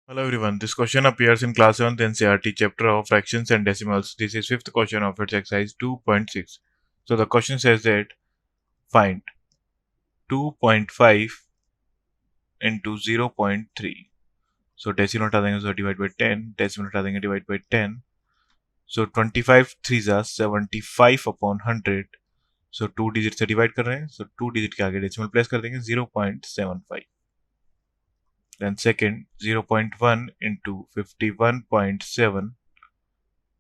Hello everyone, this question appears in class 7th NCERT chapter of fractions and decimals. This is fifth question of its exercise 2.6. So the question says that find 2.5 into 0.3. So decimal हटा देंगे so divide by 10, decimal हटा देंगे divide by 10. So 25 3s are 75 upon 100. So 2 digit से divide कर रहे हैं. So 2 digit के आगे decimal place कर देंगे 0.75. Then second 0.1 into 51.7.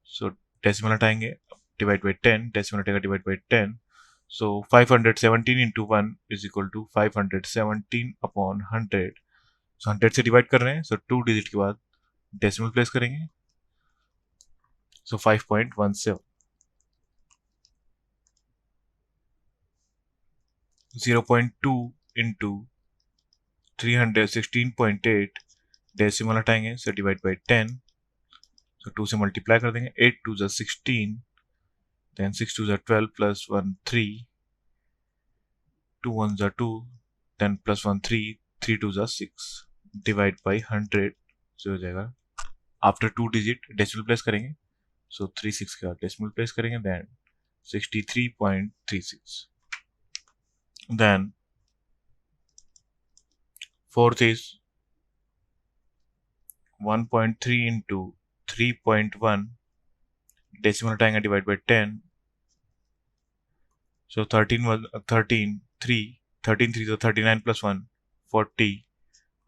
So decimal हटाएंगे divide by 10, decimal हटेगा divide by 10. So 517 into 1 is equal to 517 upon 100. So 100 से divide कर रहे हैं. So 2 digit के बाद decimal place करेंगे. So 5.17. 0.2 into 316.8 decimal हटाएंगे. So divide by 10. So 2 से multiply कर देंगे. 8 2s are 16. Then 6 2s are 12 plus 1 3. 2 1s are 2. Then plus 1 3. 3 2s are 6. Divide by 100. So हो जाएगा. After 2 digit decimal place करेंगे. So 36 का decimal place करेंगे. Then 63.36. Then fourth is 1.3 into 3.1. Decimal हटाएंगे divide by 10. So 13 was 13 3. 13 3 so 39 plus 1 40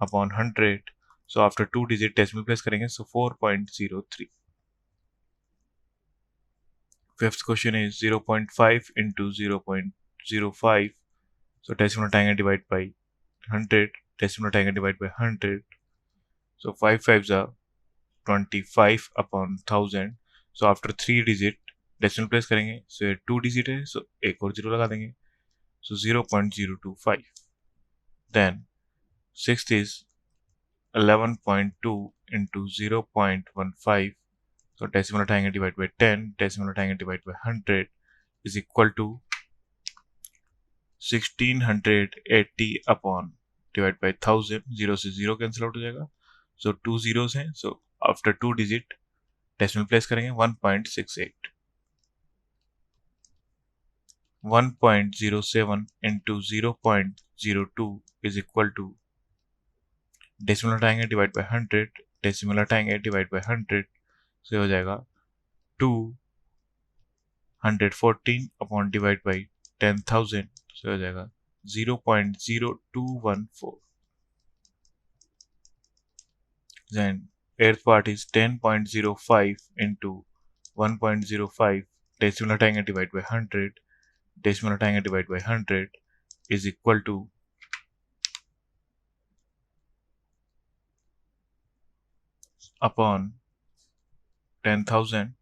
upon 100. So after 2 digit decimal place करेंगे. So 4.03. Fifth question is 0.5 into 0.05. So decimal हटाएंगे divide by 100. Decimal हटाएंगे divide by 100. So 5 5s are 25 upon 1000. So after 3 digit decimal place करेंगे. So 2 digit है. So एक और 0 लगा देंगे. So 0.025. Then sixth is 11.2 into 0.15. So decimal हटाएंगे divide by 10. Decimal हटाएंगे divide by 100 is equal to 1680 upon divide by 1000. 0 से 0 cancel out हो जाएगा. So 2 zeros हैं. So after 2 digit decimal place करेंगे 1.68. 1.07 into 0.02 is equal to decimal हटाएंगे divide by 100. Decimal हटाएंगे divide by 100. So हो जाएगा 214 upon divide by 10,000. So हो जाएगा 0.0214. Then eighth part is 10.05 into 1.05. Decimal हटाएंगे divide by 100. Decimal हटाएंगे divide by 100 is equal to upon 10,000.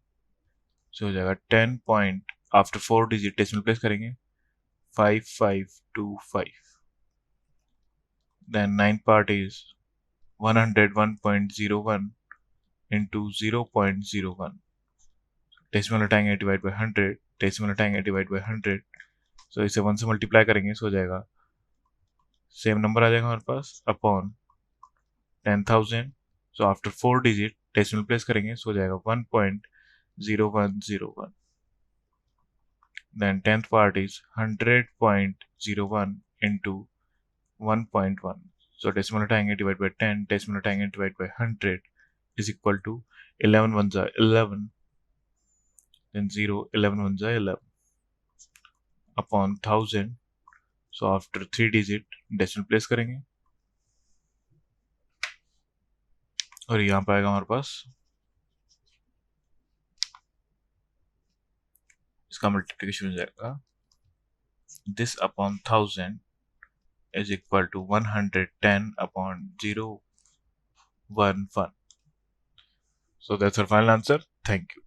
So हो जाएगा 10 point after 4 digit decimal place करेंगे 5525. Then ninth part is 101.01 into 0.01. Decimal हटाएंगे divide by 100. Decimal हटाएंगे divide by 100. So इसे 1 से multiply करेंगे. So हो जाएगा सेम नंबर आ जाएगा हमारे पास upon 10,000. So after 4 digit decimal place करेंगे. So हो जाएगा 1.0101. Then 10th part is 100.01 into 1.1. So decimal हटाएंगे divide by 10. Decimal हटाएंगे divide by 100 is equal to 11 ones are 11. Then 0 11 ones are 11 upon 1000. So after 3 digit decimal place करेंगे और यहाँ पे आएगा हमारे पास इसका मल्टीप्लिकेशन हो जाएगा this upon 1000 is equal to 110 upon 011. So that's our final answer. Thank you.